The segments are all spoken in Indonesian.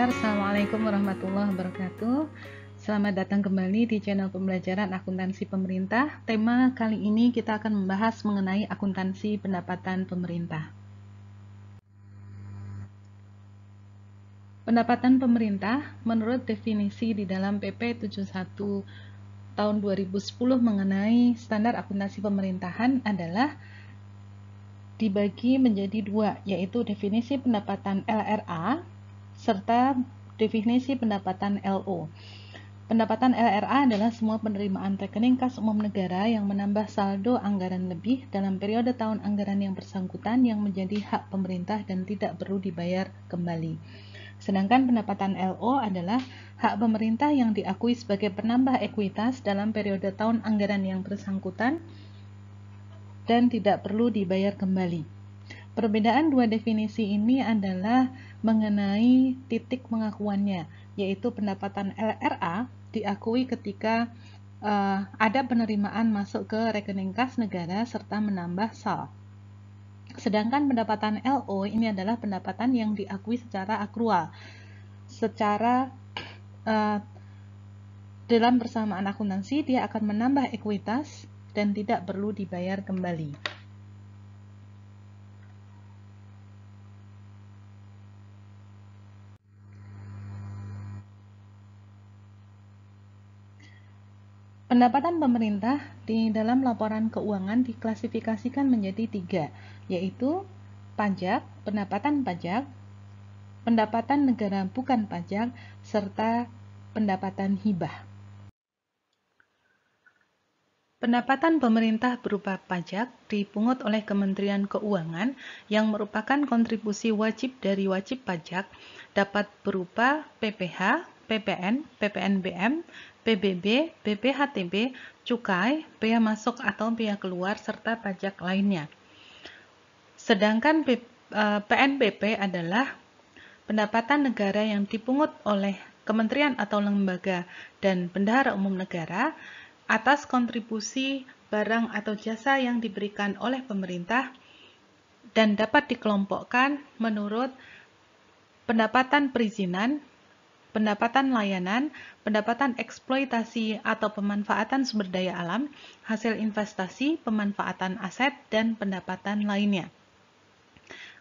pendengar, Assalamualaikum warahmatullahi wabarakatuh. Selamat datang kembali di channel pembelajaran akuntansi pemerintah. Tema kali ini kita akan membahas mengenai akuntansi pendapatan pemerintah. Pendapatan pemerintah menurut definisi di dalam PP 71 tahun 2010 mengenai standar akuntansi pemerintahan adalah dibagi menjadi dua, yaitu definisi pendapatan LRA serta definisi pendapatan LO. Pendapatan LRA adalah semua penerimaan rekening kas umum negara yang menambah saldo anggaran lebih dalam periode tahun anggaran yang bersangkutan yang menjadi hak pemerintah dan tidak perlu dibayar kembali. Sedangkan pendapatan LO adalah hak pemerintah yang diakui sebagai penambah ekuitas dalam periode tahun anggaran yang bersangkutan dan tidak perlu dibayar kembali. Perbedaan dua definisi ini adalah mengenai titik pengakuannya, yaitu pendapatan LRA diakui ketika ada penerimaan masuk ke rekening kas negara serta menambah sal. Sedangkan pendapatan LO ini adalah pendapatan yang diakui secara akrual, secara dalam persamaan akuntansi dia akan menambah ekuitas dan tidak perlu dibayar kembali. Pendapatan pemerintah di dalam laporan keuangan diklasifikasikan menjadi tiga, yaitu pajak, pendapatan pajak, pendapatan negara bukan pajak, serta pendapatan hibah. Pendapatan pemerintah berupa pajak dipungut oleh Kementerian Keuangan yang merupakan kontribusi wajib dari wajib pajak, dapat berupa PPh, PPN, PPNBM, PBB, BPHTB, cukai, bea masuk atau bea keluar, serta pajak lainnya. Sedangkan PNBP adalah pendapatan negara yang dipungut oleh kementerian atau lembaga dan bendahara umum negara atas kontribusi barang atau jasa yang diberikan oleh pemerintah dan dapat dikelompokkan menurut pendapatan perizinan, pendapatan layanan, pendapatan eksploitasi atau pemanfaatan sumber daya alam, hasil investasi, pemanfaatan aset, dan pendapatan lainnya.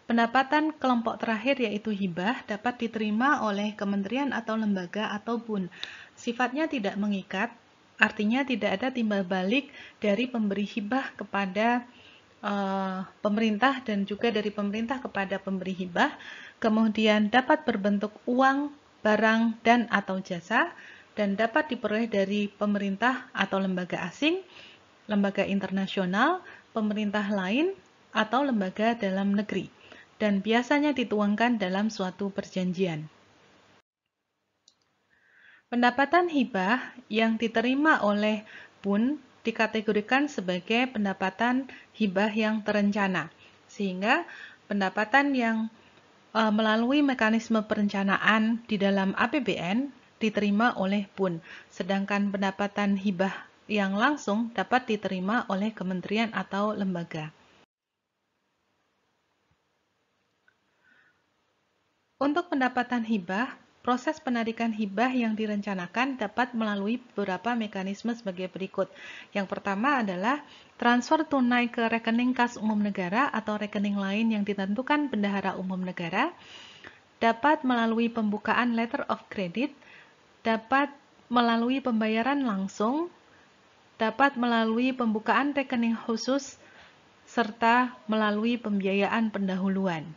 Pendapatan kelompok terakhir yaitu hibah dapat diterima oleh kementerian atau lembaga ataupun sifatnya tidak mengikat, artinya tidak ada timbal balik dari pemberi hibah kepada pemerintah dan juga dari pemerintah kepada pemberi hibah, kemudian dapat berbentuk uang, barang, dan atau jasa, dan dapat diperoleh dari pemerintah atau lembaga asing, lembaga internasional, pemerintah lain, atau lembaga dalam negeri, dan biasanya dituangkan dalam suatu perjanjian. Pendapatan hibah yang diterima oleh PUN dikategorikan sebagai pendapatan hibah yang terencana, sehingga pendapatan yang melalui mekanisme perencanaan di dalam APBN diterima oleh PUN, sedangkan pendapatan hibah yang langsung dapat diterima oleh kementerian atau lembaga. Untuk pendapatan hibah, proses penarikan hibah yang direncanakan dapat melalui beberapa mekanisme sebagai berikut. Yang pertama adalah transfer tunai ke rekening kas umum negara atau rekening lain yang ditentukan bendahara umum negara, dapat melalui pembukaan letter of credit, dapat melalui pembayaran langsung, dapat melalui pembukaan rekening khusus, serta melalui pembiayaan pendahuluan.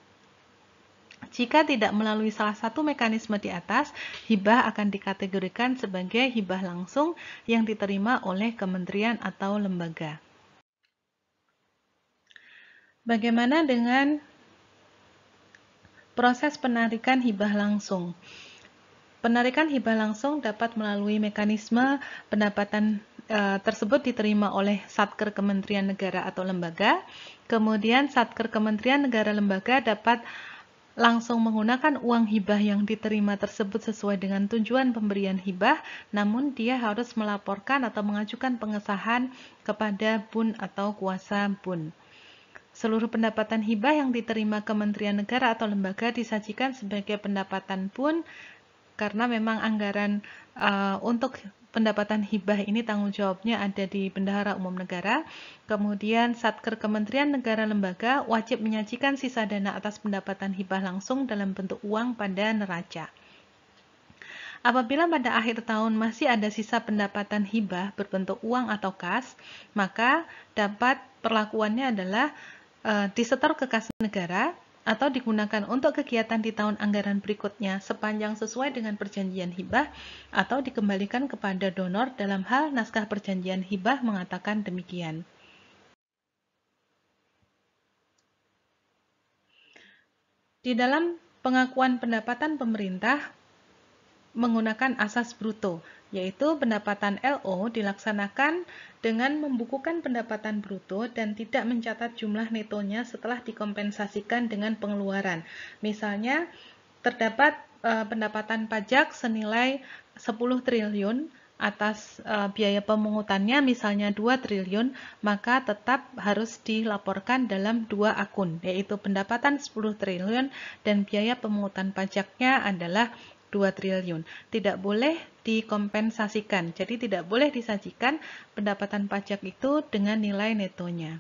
Jika tidak melalui salah satu mekanisme di atas, hibah akan dikategorikan sebagai hibah langsung yang diterima oleh kementerian atau lembaga. Bagaimana dengan proses penarikan hibah langsung? Penarikan hibah langsung dapat melalui mekanisme pendapatan tersebut diterima oleh Satker Kementerian Negara atau lembaga, kemudian Satker Kementerian Negara lembaga dapat langsung menggunakan uang hibah yang diterima tersebut sesuai dengan tujuan pemberian hibah, namun dia harus melaporkan atau mengajukan pengesahan kepada BUN atau kuasa BUN. Seluruh pendapatan hibah yang diterima Kementerian Negara atau lembaga disajikan sebagai pendapatan BUN karena memang anggaran untuk pendapatan hibah ini tanggung jawabnya ada di Bendahara Umum Negara. Kemudian Satker Kementerian Negara Lembaga wajib menyajikan sisa dana atas pendapatan hibah langsung dalam bentuk uang pada neraca. Apabila pada akhir tahun masih ada sisa pendapatan hibah berbentuk uang atau kas, maka dapat perlakuannya adalah disetor ke kas negara atau digunakan untuk kegiatan di tahun anggaran berikutnya sepanjang sesuai dengan perjanjian hibah atau dikembalikan kepada donor dalam hal naskah perjanjian hibah mengatakan demikian. Di dalam pengakuan pendapatan pemerintah menggunakan asas bruto, yaitu pendapatan LO dilaksanakan dengan membukukan pendapatan bruto dan tidak mencatat jumlah netonya setelah dikompensasikan dengan pengeluaran. Misalnya, terdapat pendapatan pajak senilai 10 triliun atas biaya pemungutannya misalnya 2 triliun, maka tetap harus dilaporkan dalam dua akun, yaitu pendapatan 10 triliun dan biaya pemungutan pajaknya adalah 2 triliun. Tidak boleh dikompensasikan, jadi tidak boleh disajikan pendapatan pajak itu dengan nilai netonya.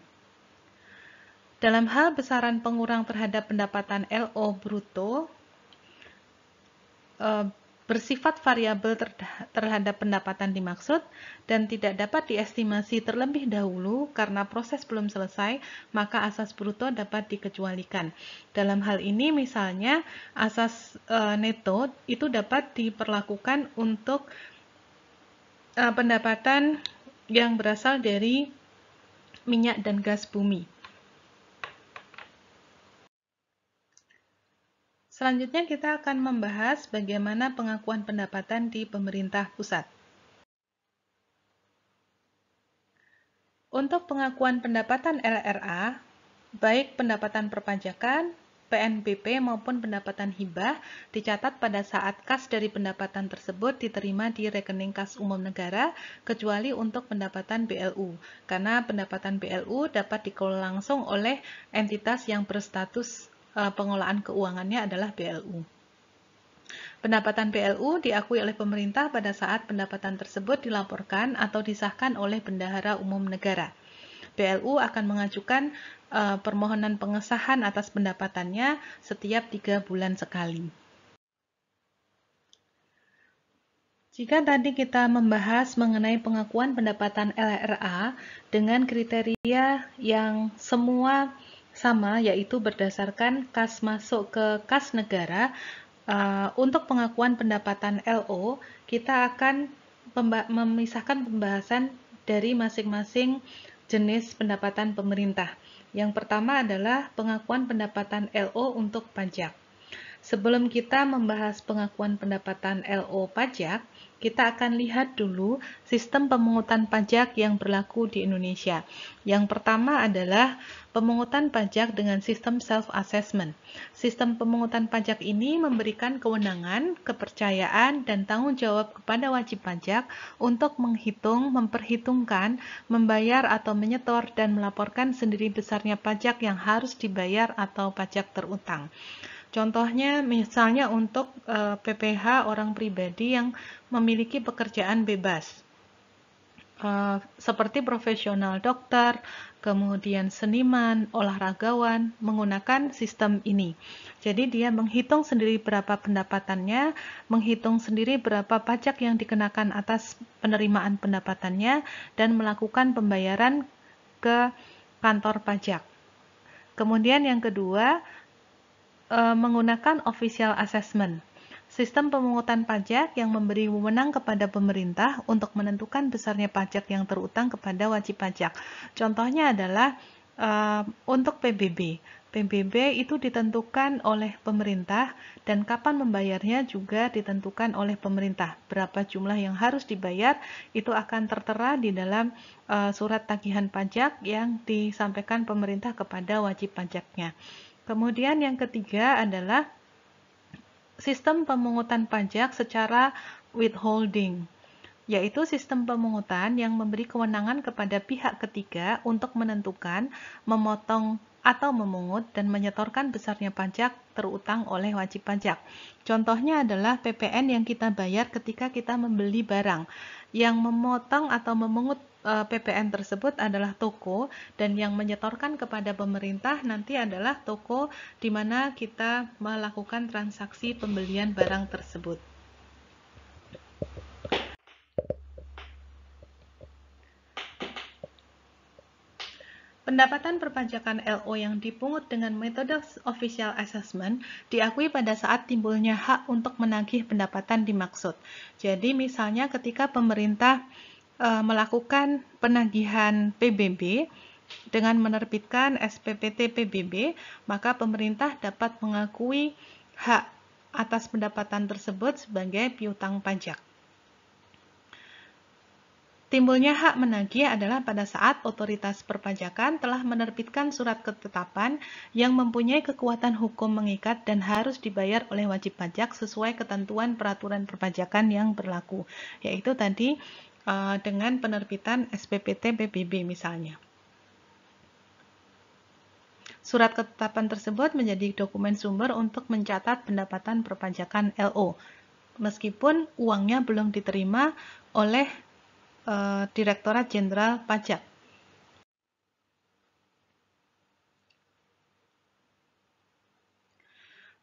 Dalam hal besaran pengurang terhadap pendapatan LO bruto, bersifat variabel terhadap pendapatan dimaksud dan tidak dapat diestimasi terlebih dahulu karena proses belum selesai, maka asas bruto dapat dikecualikan. Dalam hal ini misalnya asas neto itu dapat diperlakukan untuk pendapatan yang berasal dari minyak dan gas bumi. Selanjutnya kita akan membahas bagaimana pengakuan pendapatan di pemerintah pusat. Untuk pengakuan pendapatan LRA, baik pendapatan perpajakan, PNBP maupun pendapatan hibah dicatat pada saat kas dari pendapatan tersebut diterima di rekening kas umum negara, kecuali untuk pendapatan BLU, karena pendapatan BLU dapat dikelola langsung oleh entitas yang berstatus pengelolaan keuangannya adalah BLU. Pendapatan BLU diakui oleh pemerintah pada saat pendapatan tersebut dilaporkan atau disahkan oleh Bendahara Umum Negara. BLU akan mengajukan permohonan pengesahan atas pendapatannya setiap 3 bulan sekali. Jika tadi kita membahas mengenai pengakuan pendapatan LRA dengan kriteria yang semua sama, yaitu berdasarkan kas masuk ke kas negara, untuk pengakuan pendapatan LO, kita akan memisahkan pembahasan dari masing-masing jenis pendapatan pemerintah. Yang pertama adalah pengakuan pendapatan LO untuk pajak. Sebelum kita membahas pengakuan pendapatan LO pajak, kita akan lihat dulu sistem pemungutan pajak yang berlaku di Indonesia. Yang pertama adalah pemungutan pajak dengan sistem self-assessment. Sistem pemungutan pajak ini memberikan kewenangan, kepercayaan, dan tanggung jawab kepada wajib pajak untuk menghitung, memperhitungkan, membayar atau menyetor dan melaporkan sendiri besarnya pajak yang harus dibayar atau pajak terutang. Contohnya misalnya untuk PPh orang pribadi yang memiliki pekerjaan bebas, seperti profesional dokter, kemudian seniman, olahragawan, menggunakan sistem ini. Jadi dia menghitung sendiri berapa pendapatannya, menghitung sendiri berapa pajak yang dikenakan atas penerimaan pendapatannya, dan melakukan pembayaran ke kantor pajak. Kemudian yang kedua, menggunakan official assessment. Sistem pemungutan pajak yang memberi wewenang kepada pemerintah untuk menentukan besarnya pajak yang terutang kepada wajib pajak. Contohnya adalah untuk PBB. PBB itu ditentukan oleh pemerintah dan kapan membayarnya juga ditentukan oleh pemerintah. Berapa jumlah yang harus dibayar itu akan tertera di dalam surat tagihan pajak yang disampaikan pemerintah kepada wajib pajaknya. Kemudian yang ketiga adalah sistem pemungutan pajak secara withholding, yaitu sistem pemungutan yang memberi kewenangan kepada pihak ketiga untuk menentukan, memotong atau memungut dan menyetorkan besarnya pajak terutang oleh wajib pajak. Contohnya adalah PPN yang kita bayar ketika kita membeli barang. Yang memotong atau memungut PPN tersebut adalah toko, dan yang menyetorkan kepada pemerintah nanti adalah toko di mana kita melakukan transaksi pembelian barang tersebut. Pendapatan perpajakan LO yang dipungut dengan metode official assessment diakui pada saat timbulnya hak untuk menagih pendapatan dimaksud. Jadi misalnya ketika pemerintah melakukan penagihan PBB dengan menerbitkan SPPT PBB, maka pemerintah dapat mengakui hak atas pendapatan tersebut sebagai piutang pajak. Timbulnya hak menagih adalah pada saat otoritas perpajakan telah menerbitkan surat ketetapan yang mempunyai kekuatan hukum mengikat dan harus dibayar oleh wajib pajak sesuai ketentuan peraturan perpajakan yang berlaku, yaitu tadi dengan penerbitan SPPT PBB misalnya. Surat ketetapan tersebut menjadi dokumen sumber untuk mencatat pendapatan perpajakan LO, meskipun uangnya belum diterima oleh Direktorat Jenderal Pajak.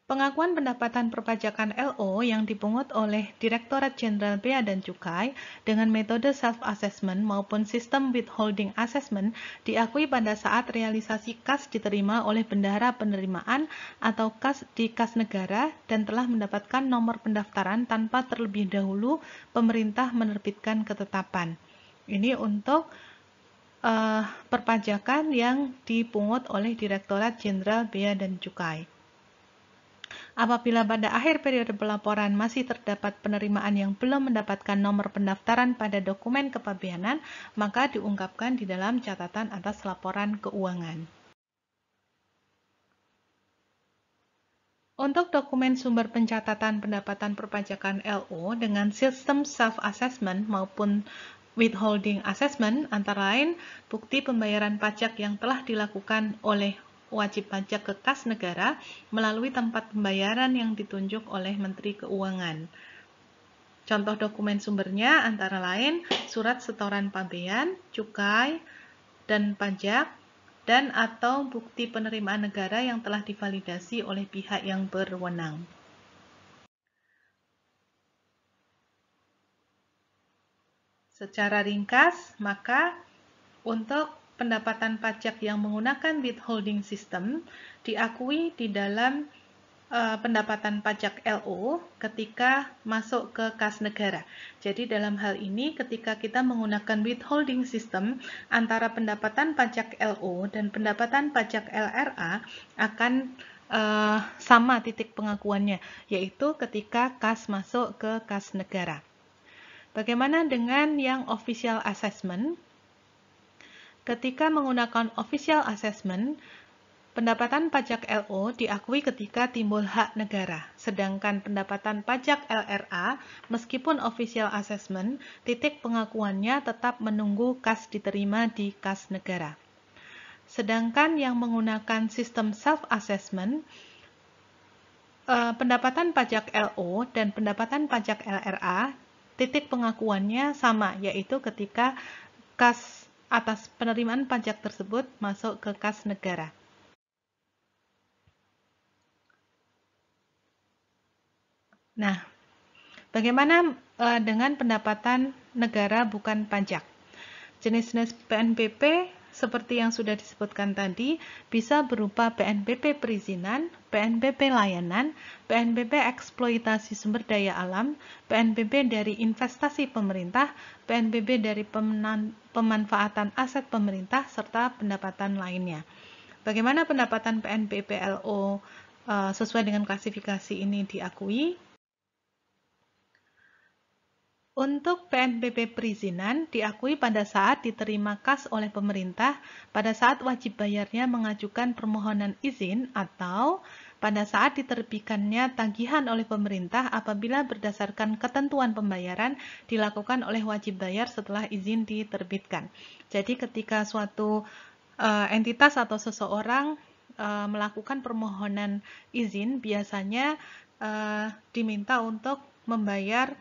Pengakuan pendapatan perpajakan LO yang dipungut oleh Direktorat Jenderal Bea dan Cukai dengan metode self-assessment maupun sistem withholding assessment diakui pada saat realisasi kas diterima oleh bendahara penerimaan atau kas di kas negara dan telah mendapatkan nomor pendaftaran tanpa terlebih dahulu pemerintah menerbitkan ketetapan. Ini untuk perpajakan yang dipungut oleh Direktorat Jenderal Bea dan Cukai. Apabila pada akhir periode pelaporan masih terdapat penerimaan yang belum mendapatkan nomor pendaftaran pada dokumen kepabeanan, maka diungkapkan di dalam catatan atas laporan keuangan. Untuk dokumen sumber pencatatan pendapatan perpajakan LO dengan sistem self-assessment maupun withholding assessment, antara lain bukti pembayaran pajak yang telah dilakukan oleh wajib pajak ke kas negara melalui tempat pembayaran yang ditunjuk oleh Menteri Keuangan. Contoh dokumen sumbernya antara lain surat setoran pabean, cukai, dan pajak, dan atau bukti penerimaan negara yang telah divalidasi oleh pihak yang berwenang. Secara ringkas, maka untuk pendapatan pajak yang menggunakan withholding system diakui di dalam pendapatan pajak LO ketika masuk ke kas negara. Jadi dalam hal ini ketika kita menggunakan withholding system, antara pendapatan pajak LO dan pendapatan pajak LRA akan sama titik pengakuannya, yaitu ketika kas masuk ke kas negara. Bagaimana dengan yang official assessment? Ketika menggunakan official assessment, pendapatan pajak LO diakui ketika timbul hak negara, sedangkan pendapatan pajak LRA, meskipun official assessment, titik pengakuannya tetap menunggu kas diterima di kas negara. Sedangkan yang menggunakan sistem self-assessment, pendapatan pajak LO dan pendapatan pajak LRA, titik pengakuannya sama, yaitu ketika kas atas penerimaan pajak tersebut masuk ke kas negara. Nah, bagaimana dengan pendapatan negara bukan pajak? Jenis-jenis PNBP seperti yang sudah disebutkan tadi bisa berupa PNBP perizinan, PNBP layanan, PNBP eksploitasi sumber daya alam, PNBP dari investasi pemerintah, PNBP dari pemanfaatan aset pemerintah, serta pendapatan lainnya. Bagaimana pendapatan PNBP LO sesuai dengan klasifikasi ini diakui? Untuk PNBP perizinan diakui pada saat diterima kas oleh pemerintah, pada saat wajib bayarnya mengajukan permohonan izin, atau pada saat diterbitkannya tagihan oleh pemerintah apabila berdasarkan ketentuan pembayaran dilakukan oleh wajib bayar setelah izin diterbitkan. Jadi ketika suatu entitas atau seseorang melakukan permohonan izin biasanya diminta untuk membayar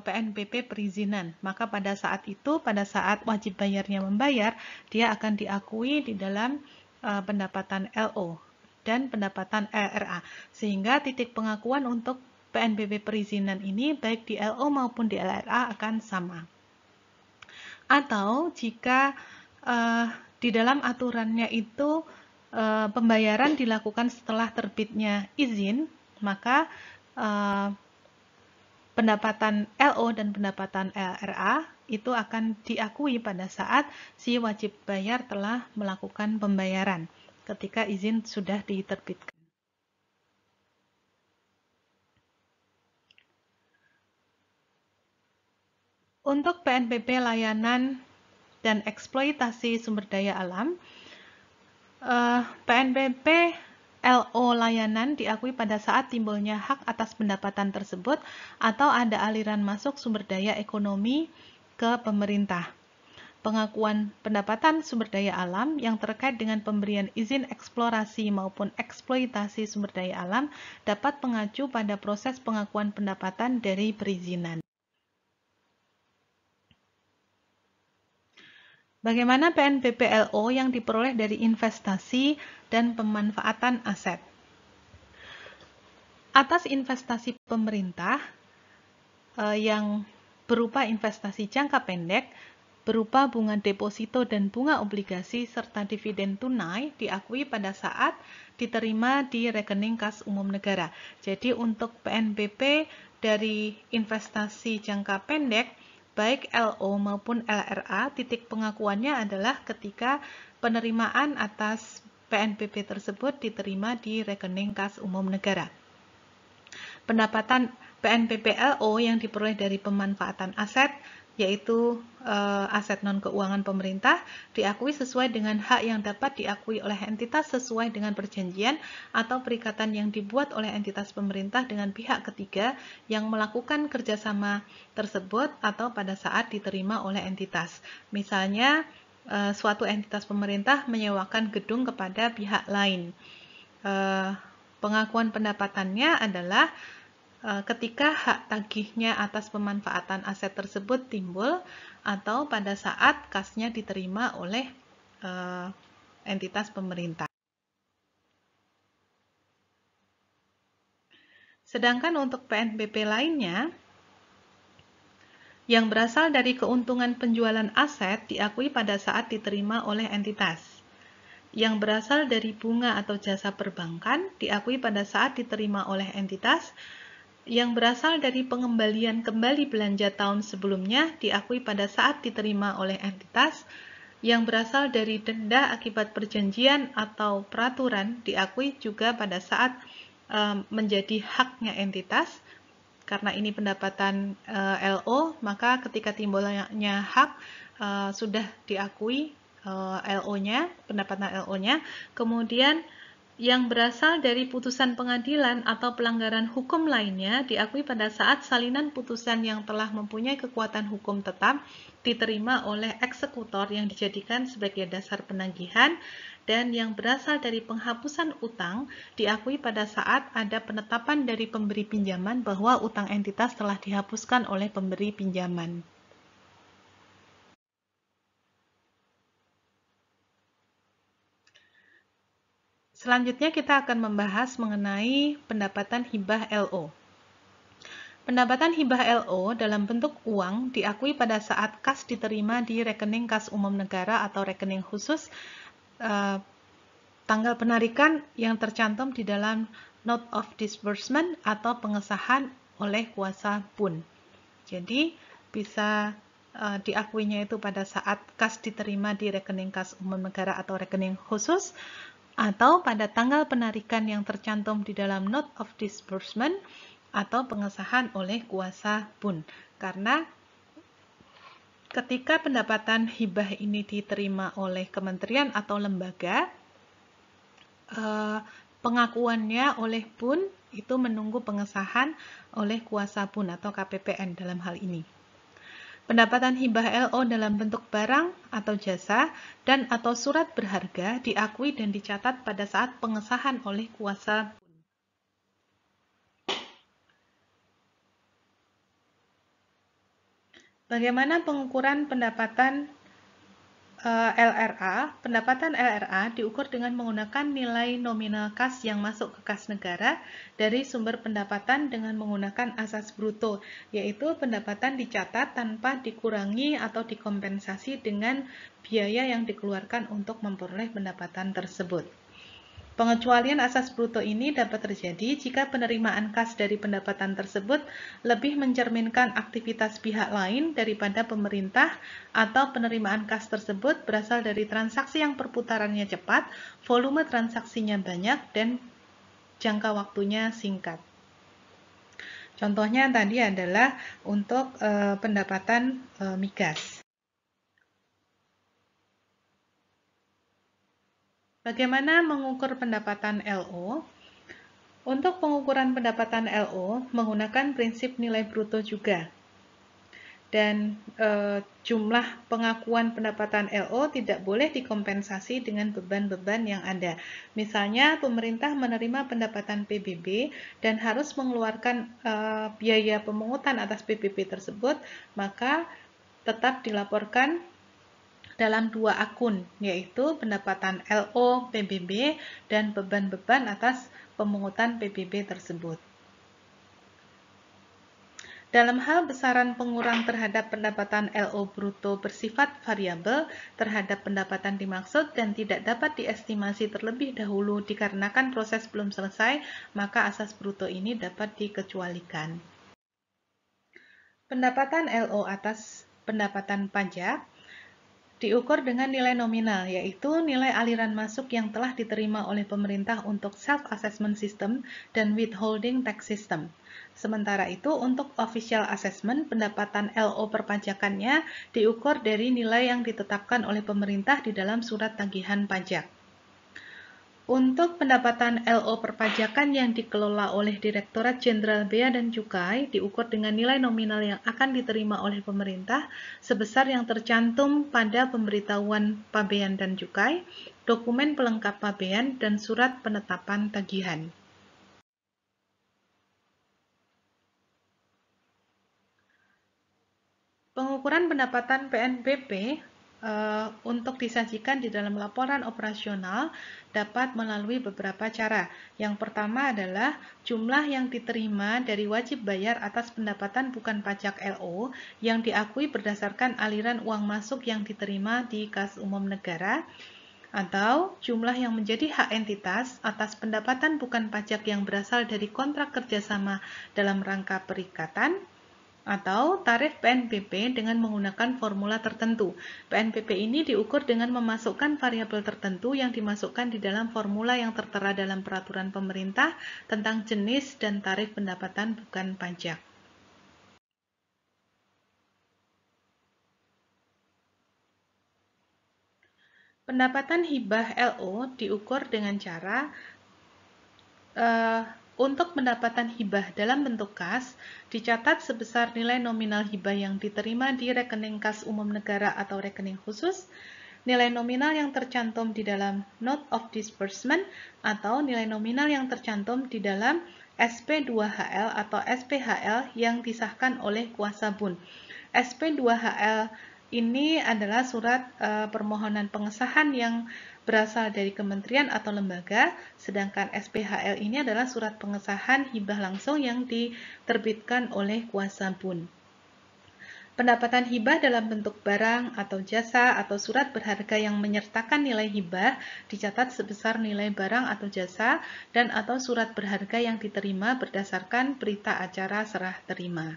PNBP perizinan. Maka pada saat itu, pada saat wajib bayarnya membayar, dia akan diakui di dalam pendapatan LO dan pendapatan LRA. Sehingga titik pengakuan untuk PNBP perizinan ini baik di LO maupun di LRA akan sama. Atau jika di dalam aturannya itu pembayaran dilakukan setelah terbitnya izin, maka pendapatan LO dan pendapatan LRA itu akan diakui pada saat si wajib bayar telah melakukan pembayaran ketika izin sudah diterbitkan. Untuk PNBP layanan dan eksploitasi sumber daya alam, PNBP LO layanan diakui pada saat timbulnya hak atas pendapatan tersebut atau ada aliran masuk sumber daya ekonomi ke pemerintah. Pengakuan pendapatan sumber daya alam yang terkait dengan pemberian izin eksplorasi maupun eksploitasi sumber daya alam dapat mengacu pada proses pengakuan pendapatan dari perizinan. Bagaimana PNBP LO yang diperoleh dari investasi dan pemanfaatan aset? Atas investasi pemerintah yang berupa investasi jangka pendek, berupa bunga deposito dan bunga obligasi serta dividen tunai diakui pada saat diterima di rekening kas umum negara. Jadi untuk PNBP dari investasi jangka pendek, baik LO maupun LRA, titik pengakuannya adalah ketika penerimaan atas PNBP tersebut diterima di rekening kas umum negara. Pendapatan PNBP LO yang diperoleh dari pemanfaatan aset, yaitu aset non-keuangan pemerintah, diakui sesuai dengan hak yang dapat diakui oleh entitas sesuai dengan perjanjian atau perikatan yang dibuat oleh entitas pemerintah dengan pihak ketiga yang melakukan kerjasama tersebut atau pada saat diterima oleh entitas. Misalnya, suatu entitas pemerintah menyewakan gedung kepada pihak lain. Pengakuan pendapatannya adalah ketika hak tagihnya atas pemanfaatan aset tersebut timbul atau pada saat kasnya diterima oleh entitas pemerintah. Sedangkan untuk PNBP lainnya, yang berasal dari keuntungan penjualan aset diakui pada saat diterima oleh entitas. Yang berasal dari bunga atau jasa perbankan diakui pada saat diterima oleh entitas. Yang berasal dari pengembalian kembali belanja tahun sebelumnya diakui pada saat diterima oleh entitas. Yang berasal dari denda akibat perjanjian atau peraturan diakui juga pada saat menjadi haknya entitas. Karena ini pendapatan LO, maka ketika timbulnya hak sudah diakui LO-nya, pendapatan LO-nya. Kemudian yang berasal dari putusan pengadilan atau pelanggaran hukum lainnya diakui pada saat salinan putusan yang telah mempunyai kekuatan hukum tetap diterima oleh eksekutor yang dijadikan sebagai dasar penagihan, dan yang berasal dari penghapusan utang diakui pada saat ada penetapan dari pemberi pinjaman bahwa utang entitas telah dihapuskan oleh pemberi pinjaman. Selanjutnya kita akan membahas mengenai pendapatan hibah LO. Pendapatan hibah LO dalam bentuk uang diakui pada saat kas diterima di rekening kas umum negara atau rekening khusus, tanggal penarikan yang tercantum di dalam Note of Disbursement atau pengesahan oleh kuasa PUN. Jadi bisa diakuinya itu pada saat kas diterima di rekening kas umum negara atau rekening khusus, atau pada tanggal penarikan yang tercantum di dalam Note of Disbursement atau pengesahan oleh kuasa PUN. Karena ketika pendapatan hibah ini diterima oleh kementerian atau lembaga, pengakuannya oleh PUN itu menunggu pengesahan oleh kuasa PUN atau KPPN dalam hal ini. Pendapatan hibah LO dalam bentuk barang atau jasa dan atau surat berharga diakui dan dicatat pada saat pengesahan oleh kuasa. Bagaimana pengukuran pendapatan LRA? Pendapatan LRA diukur dengan menggunakan nilai nominal kas yang masuk ke kas negara dari sumber pendapatan dengan menggunakan asas bruto, yaitu pendapatan dicatat tanpa dikurangi atau dikompensasi dengan biaya yang dikeluarkan untuk memperoleh pendapatan tersebut. Pengecualian asas bruto ini dapat terjadi jika penerimaan kas dari pendapatan tersebut lebih mencerminkan aktivitas pihak lain daripada pemerintah, atau penerimaan kas tersebut berasal dari transaksi yang perputarannya cepat, volume transaksinya banyak, dan jangka waktunya singkat. Contohnya tadi adalah untuk pendapatan migas. Bagaimana mengukur pendapatan LO? Untuk pengukuran pendapatan LO menggunakan prinsip nilai bruto juga. Dan jumlah pengakuan pendapatan LO tidak boleh dikompensasi dengan beban-beban yang ada. Misalnya pemerintah menerima pendapatan PBB dan harus mengeluarkan biaya pemungutan atas PBB tersebut, maka tetap dilaporkan dalam dua akun, yaitu pendapatan LO PBB dan beban-beban atas pemungutan PBB tersebut. Dalam hal besaran pengurang terhadap pendapatan LO bruto bersifat variabel terhadap pendapatan dimaksud dan tidak dapat diestimasi terlebih dahulu dikarenakan proses belum selesai, maka asas bruto ini dapat dikecualikan. Pendapatan LO atas pendapatan pajak diukur dengan nilai nominal, yaitu nilai aliran masuk yang telah diterima oleh pemerintah untuk self-assessment system dan withholding tax system. Sementara itu, untuk official assessment, pendapatan LO perpajakannya diukur dari nilai yang ditetapkan oleh pemerintah di dalam surat tagihan pajak. Untuk pendapatan LO perpajakan yang dikelola oleh Direktorat Jenderal Bea dan Cukai diukur dengan nilai nominal yang akan diterima oleh pemerintah sebesar yang tercantum pada pemberitahuan Pabean dan Cukai, dokumen pelengkap Pabean, dan surat penetapan tagihan. Pengukuran pendapatan PNBP untuk disajikan di dalam laporan operasional dapat melalui beberapa cara. Yang pertama adalah jumlah yang diterima dari wajib bayar atas pendapatan bukan pajak LO yang diakui berdasarkan aliran uang masuk yang diterima di kas umum negara, atau jumlah yang menjadi hak entitas atas pendapatan bukan pajak yang berasal dari kontrak kerjasama dalam rangka perikatan, atau tarif PNBP dengan menggunakan formula tertentu. PNBP ini diukur dengan memasukkan variabel tertentu yang dimasukkan di dalam formula yang tertera dalam peraturan pemerintah tentang jenis dan tarif pendapatan bukan pajak. Pendapatan hibah LO diukur dengan cara untuk pendapatan hibah dalam bentuk kas, dicatat sebesar nilai nominal hibah yang diterima di rekening kas umum negara atau rekening khusus, nilai nominal yang tercantum di dalam Note of Disbursement, atau nilai nominal yang tercantum di dalam SP2HL atau SPHL yang disahkan oleh kuasa bun. SP2HL ini adalah surat permohonan pengesahan yang berasal dari kementerian atau lembaga, sedangkan SPHL ini adalah surat pengesahan hibah langsung yang diterbitkan oleh kuasa bun. Pendapatan hibah dalam bentuk barang atau jasa atau surat berharga yang menyertakan nilai hibah dicatat sebesar nilai barang atau jasa dan atau surat berharga yang diterima berdasarkan berita acara serah terima.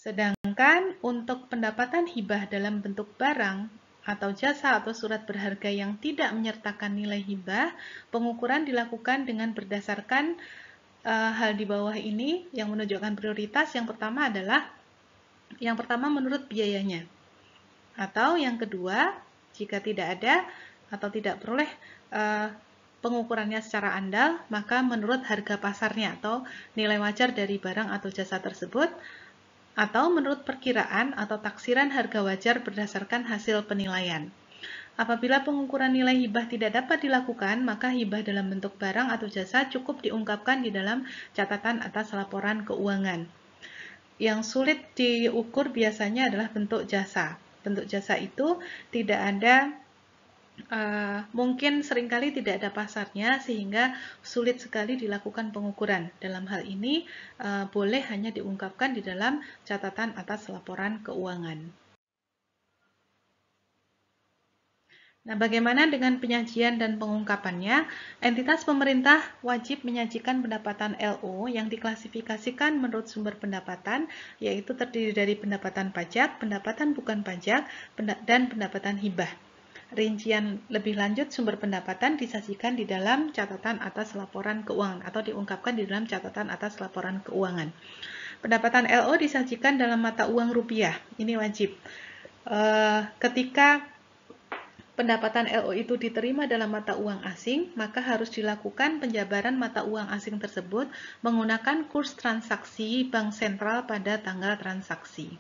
Sedangkan untuk pendapatan hibah dalam bentuk barang atau jasa atau surat berharga yang tidak menyertakan nilai hibah, pengukuran dilakukan dengan berdasarkan hal di bawah ini yang menunjukkan prioritas. Yang pertama menurut biayanya, atau yang kedua jika tidak ada atau tidak peroleh pengukurannya secara andal, maka menurut harga pasarnya atau nilai wajar dari barang atau jasa tersebut, atau menurut perkiraan atau taksiran harga wajar berdasarkan hasil penilaian. Apabila pengukuran nilai hibah tidak dapat dilakukan, maka hibah dalam bentuk barang atau jasa cukup diungkapkan di dalam catatan atas laporan keuangan. Yang sulit diukur biasanya adalah bentuk jasa. Bentuk jasa itu tidak ada, mungkin seringkali tidak ada pasarnya sehingga sulit sekali dilakukan pengukuran. Dalam hal ini boleh hanya diungkapkan di dalam catatan atas laporan keuangan. Nah, bagaimana dengan penyajian dan pengungkapannya? Entitas pemerintah wajib menyajikan pendapatan LO yang diklasifikasikan menurut sumber pendapatan, yaitu terdiri dari pendapatan pajak, pendapatan bukan pajak, dan pendapatan hibah. Rincian lebih lanjut sumber pendapatan disajikan di dalam catatan atas laporan keuangan atau diungkapkan di dalam catatan atas laporan keuangan. Pendapatan LO disajikan dalam mata uang rupiah, ini wajib. Ketika pendapatan LO itu diterima dalam mata uang asing, maka harus dilakukan penjabaran mata uang asing tersebut menggunakan kurs transaksi bank sentral pada tanggal transaksi.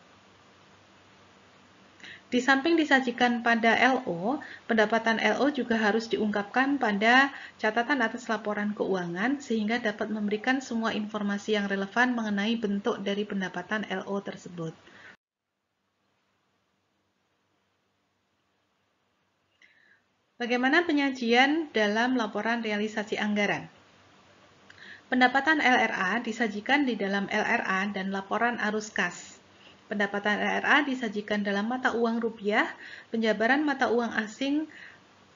Di samping disajikan pada LO, pendapatan LO juga harus diungkapkan pada catatan atas laporan keuangan sehingga dapat memberikan semua informasi yang relevan mengenai bentuk dari pendapatan LO tersebut. Bagaimana penyajian dalam laporan realisasi anggaran? Pendapatan LRA disajikan di dalam LRA dan laporan arus kas. Pendapatan LRA disajikan dalam mata uang rupiah, penjabaran mata uang asing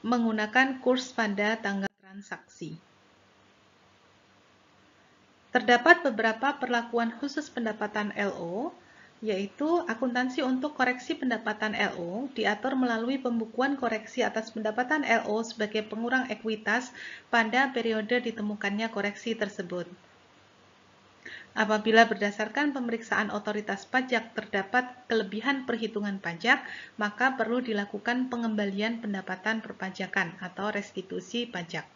menggunakan kurs pada tanggal transaksi. Terdapat beberapa perlakuan khusus pendapatan LO, yaitu akuntansi untuk koreksi pendapatan LO diatur melalui pembukuan koreksi atas pendapatan LO sebagai pengurang ekuitas pada periode ditemukannya koreksi tersebut. Apabila berdasarkan pemeriksaan otoritas pajak terdapat kelebihan perhitungan pajak, maka perlu dilakukan pengembalian pendapatan perpajakan atau restitusi pajak.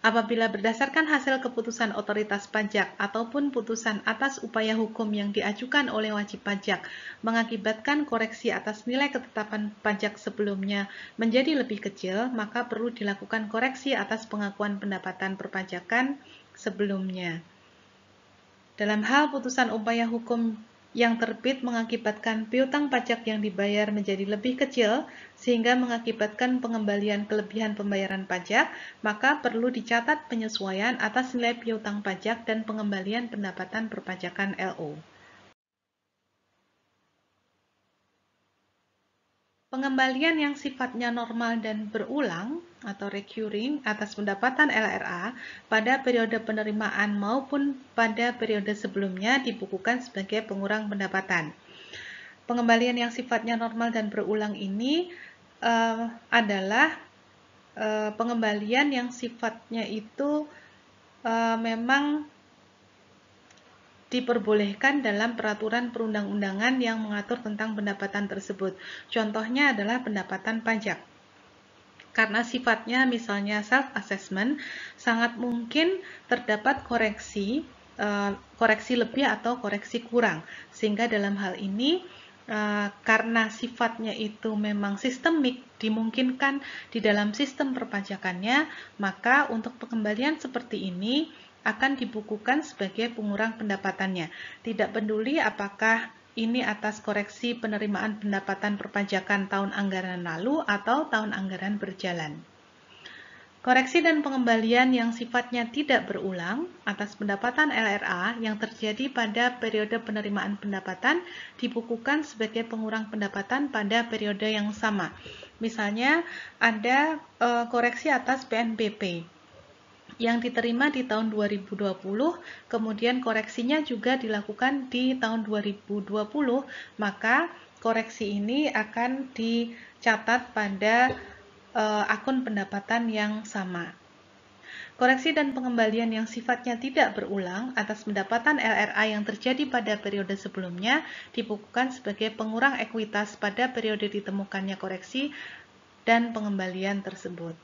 Apabila berdasarkan hasil keputusan otoritas pajak ataupun putusan atas upaya hukum yang diajukan oleh wajib pajak mengakibatkan koreksi atas nilai ketetapan pajak sebelumnya menjadi lebih kecil, maka perlu dilakukan koreksi atas pengakuan pendapatan perpajakan sebelumnya. Dalam hal putusan upaya hukum yang terbit mengakibatkan piutang pajak yang dibayar menjadi lebih kecil sehingga mengakibatkan pengembalian kelebihan pembayaran pajak, maka perlu dicatat penyesuaian atas nilai piutang pajak dan pengembalian pendapatan perpajakan LO. Pengembalian yang sifatnya normal dan berulang atau recurring atas pendapatan LRA pada periode penerimaan maupun pada periode sebelumnya dibukukan sebagai pengurang pendapatan. Pengembalian yang sifatnya normal dan berulang ini adalah pengembalian yang sifatnya itu memang diperbolehkan dalam peraturan perundang-undangan yang mengatur tentang pendapatan tersebut. Contohnya adalah pendapatan pajak. Karena sifatnya misalnya self-assessment, sangat mungkin terdapat koreksi lebih atau koreksi kurang. Sehingga dalam hal ini, karena sifatnya itu memang sistemik, dimungkinkan di dalam sistem perpajakannya, maka untuk pengembalian seperti ini akan dibukukan sebagai pengurang pendapatannya. Tidak peduli apakah ini atas koreksi penerimaan pendapatan perpajakan tahun anggaran lalu atau tahun anggaran berjalan. Koreksi dan pengembalian yang sifatnya tidak berulang atas pendapatan LRA yang terjadi pada periode penerimaan pendapatan dibukukan sebagai pengurang pendapatan pada periode yang sama. Misalnya ada koreksi atas PNBP yang diterima di tahun 2020, kemudian koreksinya juga dilakukan di tahun 2020, maka koreksi ini akan dicatat pada akun pendapatan yang sama. Koreksi dan pengembalian yang sifatnya tidak berulang atas pendapatan LRA yang terjadi pada periode sebelumnya dibukukan sebagai pengurang ekuitas pada periode ditemukannya koreksi dan pengembalian tersebut.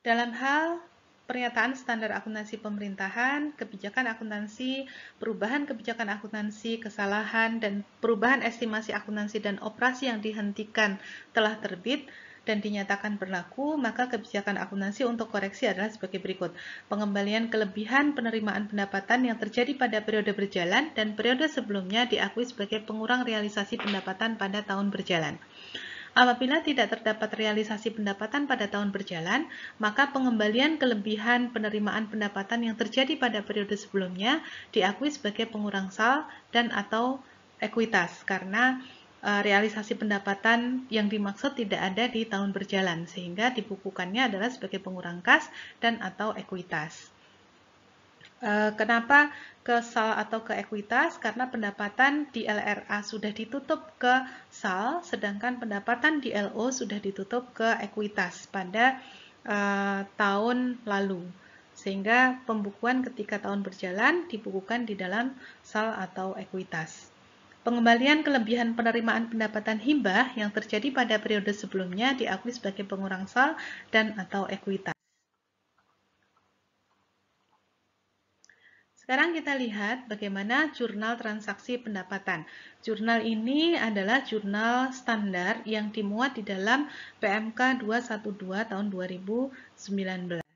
Dalam hal pernyataan standar akuntansi pemerintahan, kebijakan akuntansi, perubahan kebijakan akuntansi, kesalahan, dan perubahan estimasi akuntansi dan operasi yang dihentikan telah terbit dan dinyatakan berlaku, maka kebijakan akuntansi untuk koreksi adalah sebagai berikut. Pengembalian kelebihan penerimaan pendapatan yang terjadi pada periode berjalan dan periode sebelumnya diakui sebagai pengurang realisasi pendapatan pada tahun berjalan. Apabila tidak terdapat realisasi pendapatan pada tahun berjalan, maka pengembalian kelebihan penerimaan pendapatan yang terjadi pada periode sebelumnya diakui sebagai pengurang SAL dan atau ekuitas, karena realisasi pendapatan yang dimaksud tidak ada di tahun berjalan, sehingga dibukukannya adalah sebagai pengurang kas dan atau ekuitas. Kenapa ke SAL atau ke ekuitas? Karena pendapatan di LRA sudah ditutup ke SAL, sedangkan pendapatan di LO sudah ditutup ke ekuitas pada tahun lalu. Sehingga pembukuan ketika tahun berjalan dibukukan di dalam SAL atau ekuitas. Pengembalian kelebihan penerimaan pendapatan hibah yang terjadi pada periode sebelumnya diakui sebagai pengurang SAL dan atau ekuitas. Sekarang kita lihat bagaimana jurnal transaksi pendapatan. Jurnal ini adalah jurnal standar yang dimuat di dalam PMK 212 tahun 2019.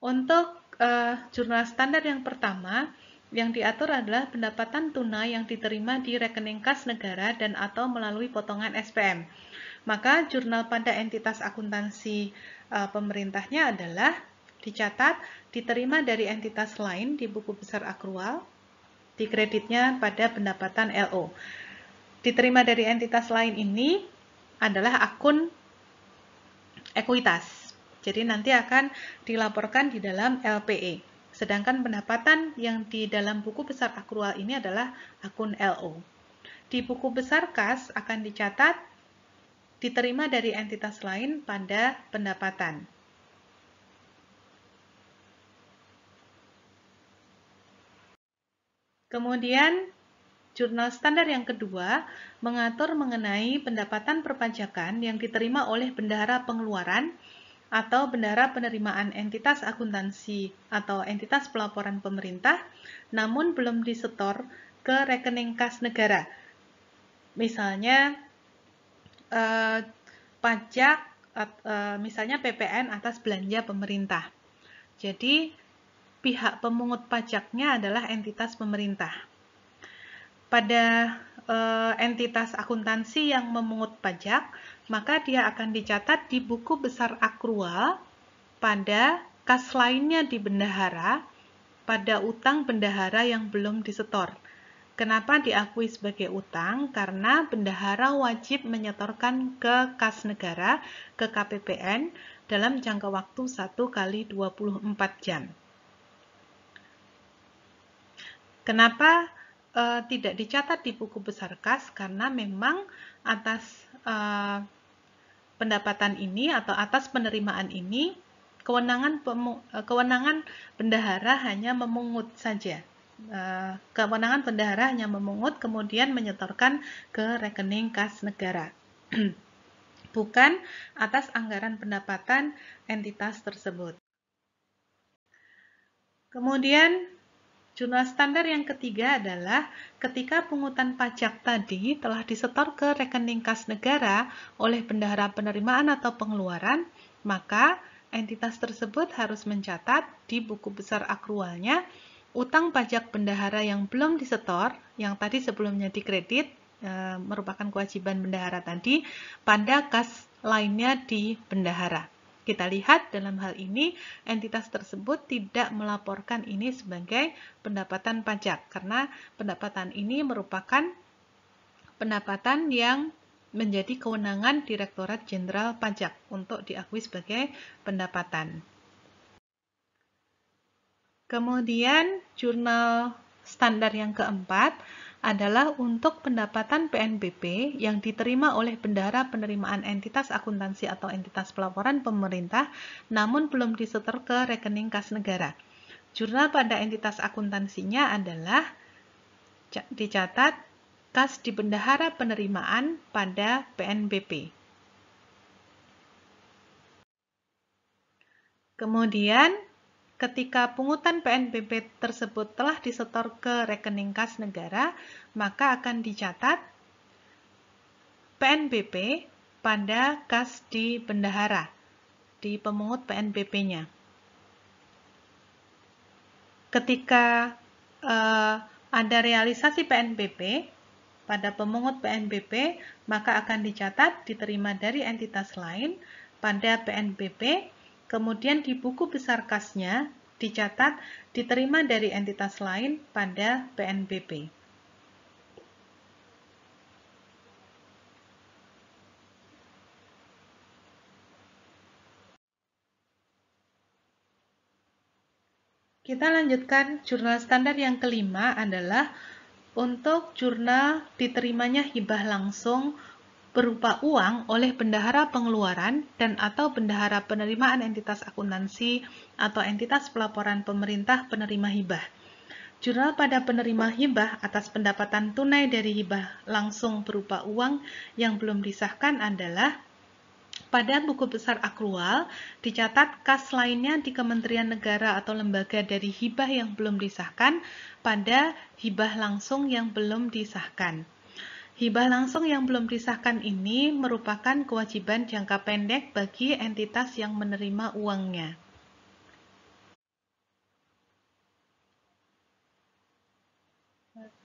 Untuk jurnal standar yang pertama, yang diatur adalah pendapatan tunai yang diterima di rekening kas negara dan atau melalui potongan SPM. Maka jurnal pada entitas akuntansi pemerintahnya adalah dicatat, diterima dari entitas lain di buku besar akrual, dikreditnya pada pendapatan LO. Diterima dari entitas lain ini adalah akun ekuitas. Jadi nanti akan dilaporkan di dalam LPE. Sedangkan pendapatan yang di dalam buku besar akrual ini adalah akun LO. Di buku besar kas akan dicatat diterima dari entitas lain pada pendapatan. Kemudian, jurnal standar yang kedua mengatur mengenai pendapatan perpajakan yang diterima oleh bendahara pengeluaran atau bendahara penerimaan entitas akuntansi atau entitas pelaporan pemerintah, namun belum disetor ke rekening kas negara. Misalnya, pajak, misalnya PPN atas belanja pemerintah. Jadi, pihak pemungut pajaknya adalah entitas pemerintah. Pada entitas akuntansi yang memungut pajak, maka dia akan dicatat di buku besar akrual pada kas lainnya di bendahara pada utang bendahara yang belum disetor. Kenapa diakui sebagai utang? Karena bendahara wajib menyetorkan ke kas negara, ke KPPN, dalam jangka waktu 1 kali 24 jam. Kenapa tidak dicatat di buku besar kas? Karena memang atas pendapatan ini atau atas penerimaan ini, kewenangan bendahara hanya memungut saja. Kewenangan bendahara hanya memungut kemudian menyetorkan ke rekening kas negara. Bukan atas anggaran pendapatan entitas tersebut. Kemudian, jurnal standar yang ketiga adalah ketika pungutan pajak tadi telah disetor ke rekening kas negara oleh bendahara penerimaan atau pengeluaran, maka entitas tersebut harus mencatat di buku besar akrualnya utang pajak bendahara yang belum disetor, yang tadi sebelumnya dikredit, merupakan kewajiban bendahara tadi, pada kas lainnya di bendahara. Kita lihat dalam hal ini entitas tersebut tidak melaporkan ini sebagai pendapatan pajak karena pendapatan ini merupakan pendapatan yang menjadi kewenangan Direktorat Jenderal Pajak untuk diakui sebagai pendapatan. Kemudian jurnal standar yang keempat adalah untuk pendapatan PNBP yang diterima oleh bendahara penerimaan entitas akuntansi atau entitas pelaporan pemerintah namun belum disetor ke rekening kas negara. Jurnal pada entitas akuntansinya adalah dicatat kas di bendahara penerimaan pada PNBP. Kemudian, ketika pungutan PNBP tersebut telah disetor ke rekening kas negara, maka akan dicatat PNBP pada kas di bendahara, di pemungut PNBP-nya. Ketika ada realisasi PNBP pada pemungut PNBP, maka akan dicatat diterima dari entitas lain pada PNBP, kemudian di buku besar kasnya dicatat diterima dari entitas lain pada PNBP. Kita lanjutkan jurnal standar yang kelima adalah untuk jurnal diterimanya hibah langsung berupa uang oleh bendahara pengeluaran dan atau bendahara penerimaan entitas akuntansi atau entitas pelaporan pemerintah penerima hibah. Jurnal pada penerima hibah atas pendapatan tunai dari hibah langsung berupa uang yang belum disahkan adalah pada buku besar akrual dicatat kas lainnya di Kementerian Negara atau lembaga dari hibah yang belum disahkan pada hibah langsung yang belum disahkan. Hibah langsung yang belum disahkan ini merupakan kewajiban jangka pendek bagi entitas yang menerima uangnya.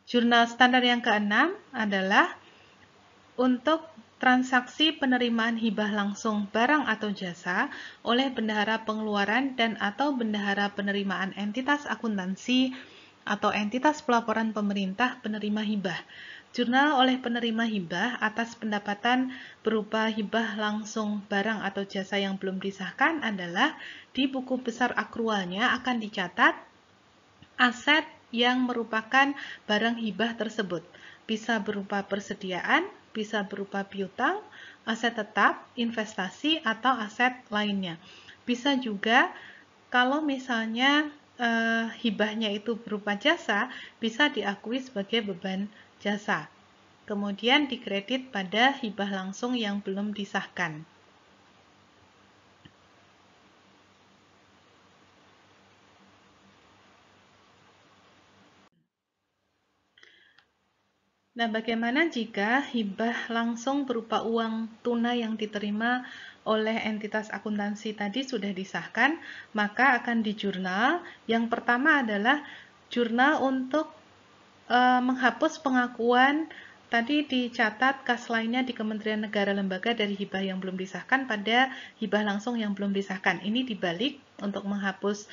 Jurnal standar yang keenam adalah untuk transaksi penerimaan hibah langsung barang atau jasa oleh bendahara pengeluaran dan atau bendahara penerimaan entitas akuntansi atau entitas pelaporan pemerintah penerima hibah. Jurnal oleh penerima hibah atas pendapatan berupa hibah langsung barang atau jasa yang belum disahkan adalah di buku besar akrualnya akan dicatat aset yang merupakan barang hibah tersebut. Bisa berupa persediaan, bisa berupa piutang, aset tetap, investasi, atau aset lainnya. Bisa juga kalau misalnya hibahnya itu berupa jasa, bisa diakui sebagai beban jasa. Kemudian dikredit pada hibah langsung yang belum disahkan. Nah, bagaimana jika hibah langsung berupa uang tunai yang diterima oleh entitas akuntansi tadi sudah disahkan, maka akan dijurnal. Yang pertama adalah jurnal untuk menghapus pengakuan tadi dicatat kas lainnya di Kementerian Negara Lembaga dari hibah yang belum disahkan pada hibah langsung yang belum disahkan. Ini dibalik untuk menghapus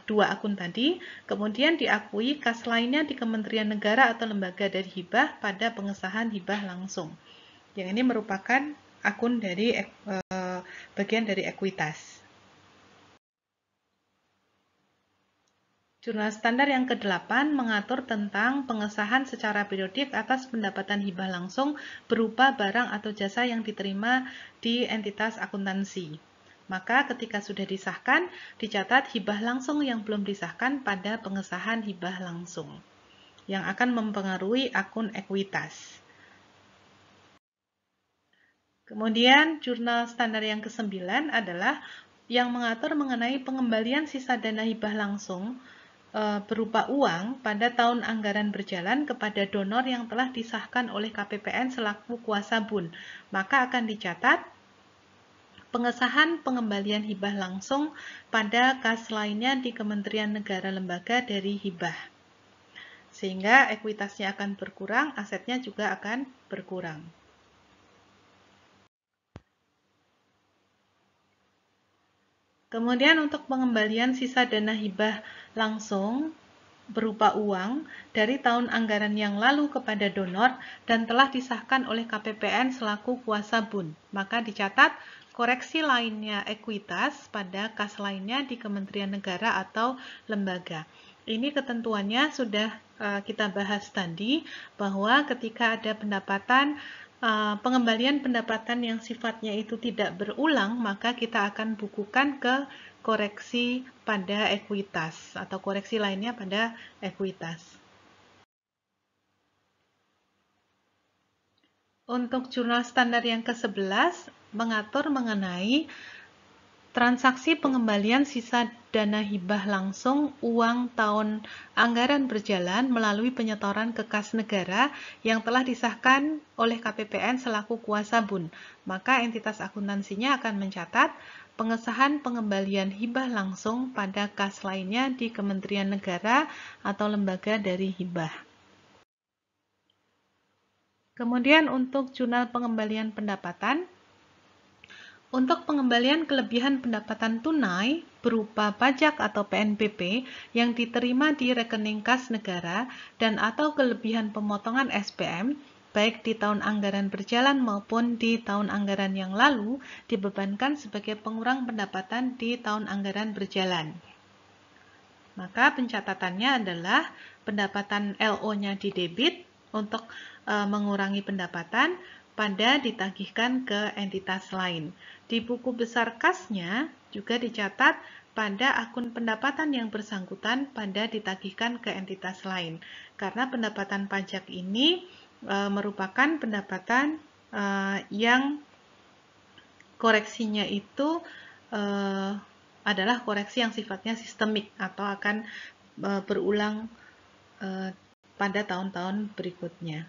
dua akun tadi, kemudian diakui kas lainnya di Kementerian Negara atau lembaga dari hibah pada pengesahan hibah langsung. Yang ini merupakan akun dari bagian dari ekuitas. Jurnal standar yang ke-8 mengatur tentang pengesahan secara periodik atas pendapatan hibah langsung berupa barang atau jasa yang diterima di entitas akuntansi. Maka ketika sudah disahkan, dicatat hibah langsung yang belum disahkan pada pengesahan hibah langsung, yang akan mempengaruhi akun ekuitas. Kemudian jurnal standar yang ke-9 adalah yang mengatur mengenai pengembalian sisa dana hibah langsung berupa uang pada tahun anggaran berjalan kepada donor yang telah disahkan oleh KPPN selaku kuasa BUN. Maka akan dicatat pengesahan pengembalian hibah langsung pada kas lainnya di Kementerian Negara Lembaga dari hibah. Sehingga ekuitasnya akan berkurang, asetnya juga akan berkurang. Kemudian untuk pengembalian sisa dana hibah langsung berupa uang dari tahun anggaran yang lalu kepada donor dan telah disahkan oleh KPPN selaku kuasa BUN. Maka dicatat koreksi lainnya ekuitas pada kas lainnya di Kementerian Negara atau lembaga. Ini ketentuannya sudah kita bahas tadi, bahwa ketika ada pendapatan pengembalian pendapatan yang sifatnya itu tidak berulang, maka kita akan bukukan ke koreksi pada ekuitas atau koreksi lainnya pada ekuitas. Untuk jurnal standar yang ke-11 mengatur mengenai Transaksi pengembalian sisa dana hibah langsung uang tahun anggaran berjalan melalui penyetoran ke kas negara yang telah disahkan oleh KPPN selaku kuasa BUN. Maka entitas akuntansinya akan mencatat pengesahan pengembalian hibah langsung pada kas lainnya di Kementerian Negara atau lembaga dari hibah. Kemudian untuk jurnal pengembalian pendapatan, untuk pengembalian kelebihan pendapatan tunai berupa pajak atau PNBP yang diterima di rekening kas negara dan atau kelebihan pemotongan SPM, baik di tahun anggaran berjalan maupun di tahun anggaran yang lalu, dibebankan sebagai pengurang pendapatan di tahun anggaran berjalan. Maka pencatatannya adalah pendapatan LO-nya didebit untuk mengurangi pendapatan pada ditagihkan ke entitas lain. Di buku besar kasnya juga dicatat pada akun pendapatan yang bersangkutan pada ditagihkan ke entitas lain. Karena pendapatan pajak ini merupakan pendapatan yang koreksinya itu adalah koreksi yang sifatnya sistemik atau akan berulang pada tahun-tahun berikutnya.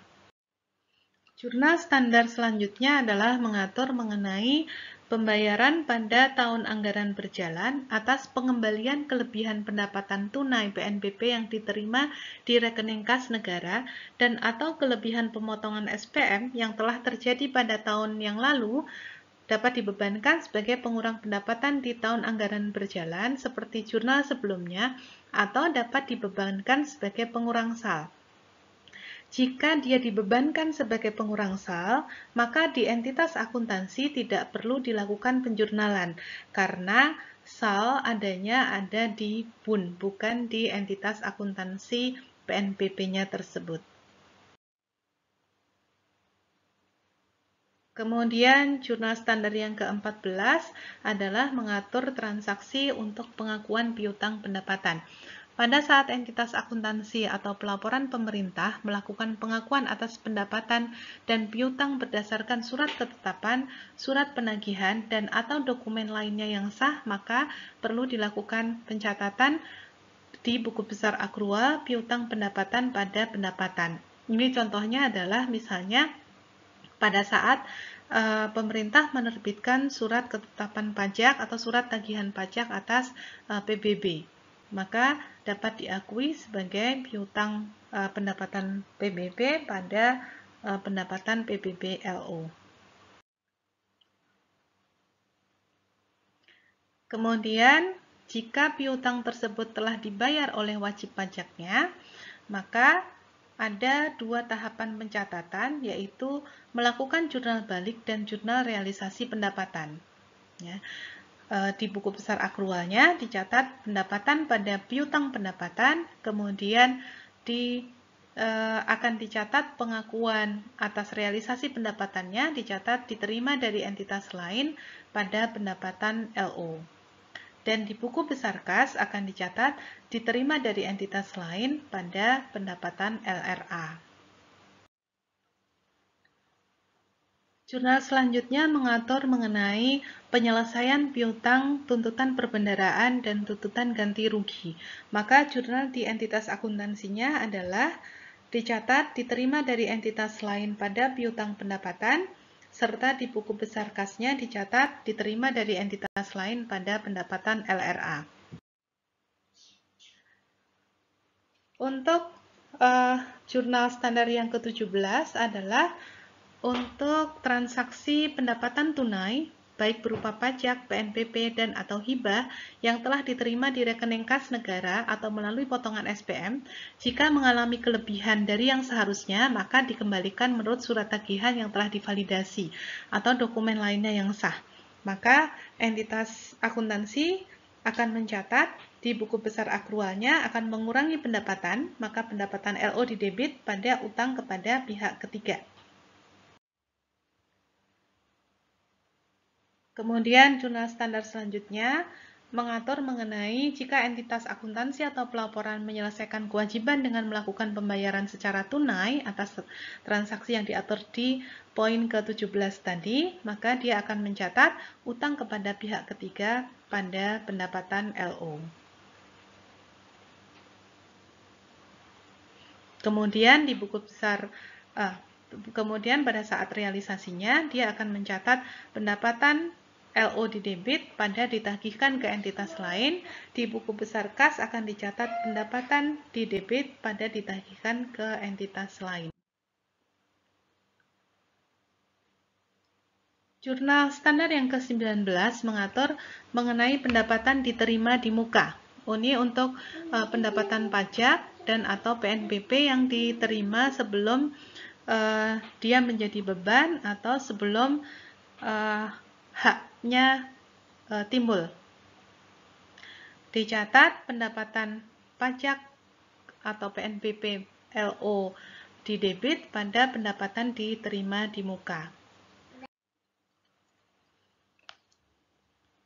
Jurnal standar selanjutnya adalah mengatur mengenai pembayaran pada tahun anggaran berjalan atas pengembalian kelebihan pendapatan tunai PNBP yang diterima di rekening kas negara dan atau kelebihan pemotongan SPM yang telah terjadi pada tahun yang lalu dapat dibebankan sebagai pengurang pendapatan di tahun anggaran berjalan seperti jurnal sebelumnya atau dapat dibebankan sebagai pengurang SAL. Jika dia dibebankan sebagai pengurang SAL, maka di entitas akuntansi tidak perlu dilakukan penjurnalan karena SAL adanya ada di BUN, bukan di entitas akuntansi PNBP-nya tersebut. Kemudian jurnal standar yang ke-14 adalah mengatur transaksi untuk pengakuan piutang pendapatan. Pada saat entitas akuntansi atau pelaporan pemerintah melakukan pengakuan atas pendapatan dan piutang berdasarkan surat ketetapan, surat penagihan, dan atau dokumen lainnya yang sah, maka perlu dilakukan pencatatan di buku besar akrual piutang pendapatan pada pendapatan. Ini contohnya adalah misalnya pada saat pemerintah menerbitkan surat ketetapan pajak atau surat tagihan pajak atas PBB, maka dapat diakui sebagai piutang pendapatan PBB pada pendapatan PBB LO. Kemudian, jika piutang tersebut telah dibayar oleh wajib pajaknya, maka ada dua tahapan pencatatan, yaitu melakukan jurnal balik dan jurnal realisasi pendapatan. Ya. Di buku besar akrualnya dicatat pendapatan pada piutang pendapatan, kemudian akan dicatat pengakuan atas realisasi pendapatannya, dicatat diterima dari entitas lain pada pendapatan LO. Dan di buku besar kas akan dicatat diterima dari entitas lain pada pendapatan LRA. Jurnal selanjutnya mengatur mengenai penyelesaian piutang, tuntutan perbendaraan, dan tuntutan ganti rugi. Maka jurnal di entitas akuntansinya adalah dicatat diterima dari entitas lain pada piutang pendapatan, serta di buku besar kasnya dicatat diterima dari entitas lain pada pendapatan LRA. Untuk jurnal standar yang ke-17 adalah untuk transaksi pendapatan tunai, baik berupa pajak, PNBP, dan atau hibah yang telah diterima di rekening kas negara atau melalui potongan SPM, jika mengalami kelebihan dari yang seharusnya, maka dikembalikan menurut surat tagihan yang telah divalidasi atau dokumen lainnya yang sah. Maka entitas akuntansi akan mencatat di buku besar akrualnya akan mengurangi pendapatan, maka pendapatan LO didebit pada utang kepada pihak ketiga. Kemudian jurnal standar selanjutnya mengatur mengenai jika entitas akuntansi atau pelaporan menyelesaikan kewajiban dengan melakukan pembayaran secara tunai atas transaksi yang diatur di poin ke-17 tadi, maka dia akan mencatat utang kepada pihak ketiga pada pendapatan LO. Kemudian di buku besar, kemudian pada saat realisasinya, dia akan mencatat pendapatan LO di debit pada ditagihkan ke entitas lain. Di buku besar kas akan dicatat pendapatan di debit pada ditagihkan ke entitas lain. Jurnal standar yang ke-19 mengatur mengenai pendapatan diterima di muka. Ini untuk pendapatan pajak dan atau PNBP yang diterima sebelum dia menjadi beban atau sebelum haknya timbul. Dicatat pendapatan pajak atau PNBP LO di debit pada pendapatan diterima di muka.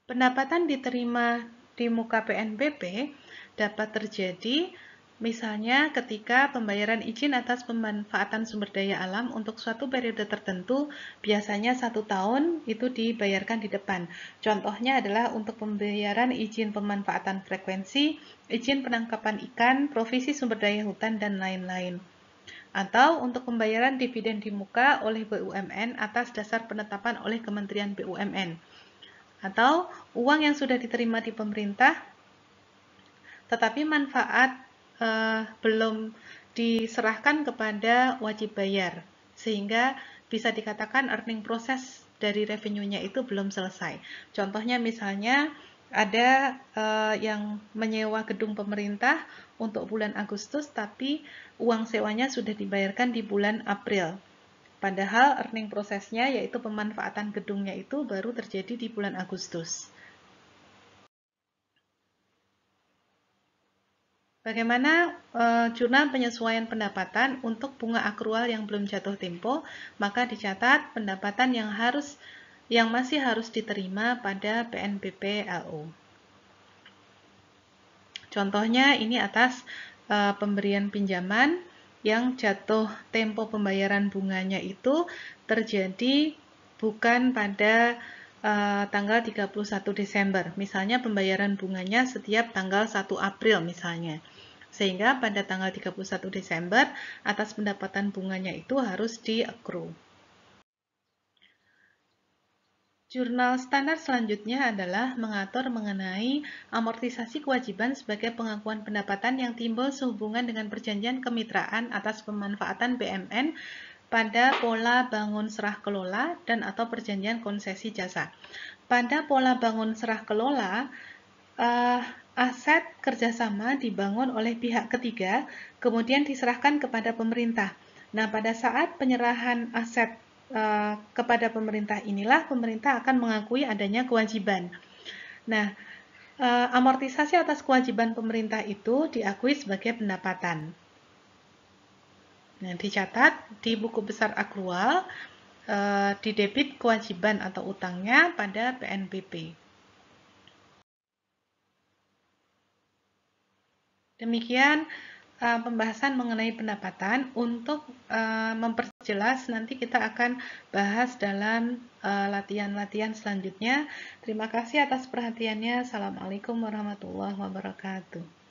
Pendapatan diterima di muka PNBP dapat terjadi misalnya ketika pembayaran izin atas pemanfaatan sumber daya alam untuk suatu periode tertentu, biasanya 1 tahun itu dibayarkan di depan. Contohnya adalah untuk pembayaran izin pemanfaatan frekuensi, izin penangkapan ikan, provisi sumber daya hutan, dan lain-lain. Atau untuk pembayaran dividen di muka oleh BUMN atas dasar penetapan oleh Kementerian BUMN. Atau uang yang sudah diterima di pemerintah, tetapi manfaat belum diserahkan kepada wajib bayar, sehingga bisa dikatakan earning proses dari revenue-nya itu belum selesai. Contohnya misalnya ada yang menyewa gedung pemerintah untuk bulan Agustus, tapi uang sewanya sudah dibayarkan di bulan April. Padahal earning prosesnya yaitu pemanfaatan gedungnya itu baru terjadi di bulan Agustus. Bagaimana jurnal penyesuaian pendapatan untuk bunga akrual yang belum jatuh tempo? Maka dicatat pendapatan yang masih harus diterima pada PNBP LO. Contohnya ini atas pemberian pinjaman yang jatuh tempo pembayaran bunganya itu terjadi bukan pada tanggal 31 Desember. Misalnya pembayaran bunganya setiap tanggal 1 April misalnya. Sehingga pada tanggal 31 Desember atas pendapatan bunganya itu harus di-accrue. Jurnal standar selanjutnya adalah mengatur mengenai amortisasi kewajiban sebagai pengakuan pendapatan yang timbul sehubungan dengan perjanjian kemitraan atas pemanfaatan BMN pada pola bangun serah kelola dan atau perjanjian konsesi jasa. Pada pola bangun serah kelola, aset kerjasama dibangun oleh pihak ketiga, kemudian diserahkan kepada pemerintah. Nah, pada saat penyerahan aset kepada pemerintah inilah pemerintah akan mengakui adanya kewajiban. Nah, amortisasi atas kewajiban pemerintah itu diakui sebagai pendapatan. Nah, dicatat di buku besar akrual, di debit kewajiban atau utangnya pada PNBP. Demikian pembahasan mengenai pendapatan. Untuk memperjelas nanti kita akan bahas dalam latihan-latihan selanjutnya. Terima kasih atas perhatiannya. Assalamualaikum warahmatullahi wabarakatuh.